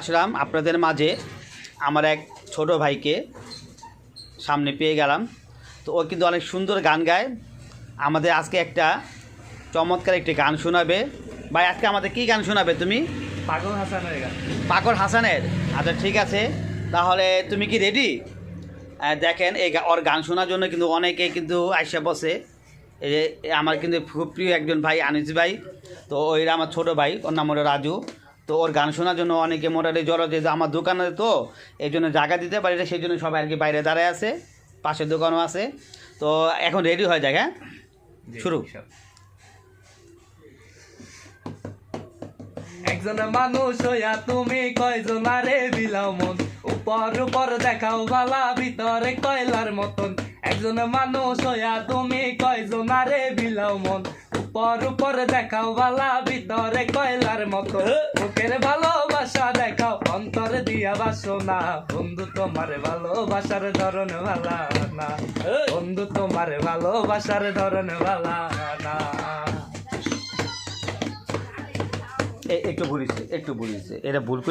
আসলাম আপনাদের মাঝে আমার এক ছোট ভাইকে সামনে পেয়ে গেলাম। তো ও কিন্তু অনেক সুন্দর গান গায়। আমাদের আজকে একটা চমৎকার একটি গান শোনাবে। ভাই আজকে আমাদের কী গান শোনাবে তুমি? পাগল হাসানের গান। পাগল হাসানের? আচ্ছা ঠিক আছে, তাহলে তুমি কি রেডি? দেখেন ওর গান শোনার জন্য কিন্তু অনেকে কিন্তু আইসা বসে। এই যে আমার কিন্তু খুব প্রিয় একজন ভাই আনিস ভাই, তো ওই আমার ছোটো ভাই, ওর নাম হলো রাজু। তো ওর গান শোনার জন্য অনেকে মোটামুটি জড়ো, যে আমার দোকানে তো এই জন্য জায়গা দিতে পারি না, সেই জন্য সবাই আর কি বাইরে দাঁড়ায় আছে, পাশের দোকানও আছে। তো এখন রেডি হয়ে যায়। হ্যাঁ, শুরু। একজন মানুষ হইয়া তুমি কয়জনারে বিলাও মন, উপর উপর দেখাও বালা ভিতরে কয়লার মতন। একজন মানুষ হইয়া তুমি কয়জনারে বিলাও মন, উপর উপর দেখাও বালা ভিতরে কয়লার মতন। মুখের ভালোবাসা দেখাও অন্তর দিয়া বাসনা, বন্ধু তোমার ভালোবাসার ধরন ভালা না, বন্ধু তোমার ভালোবাসার ধরন ভালা না। একটু ভুলিছে, এটা ভুল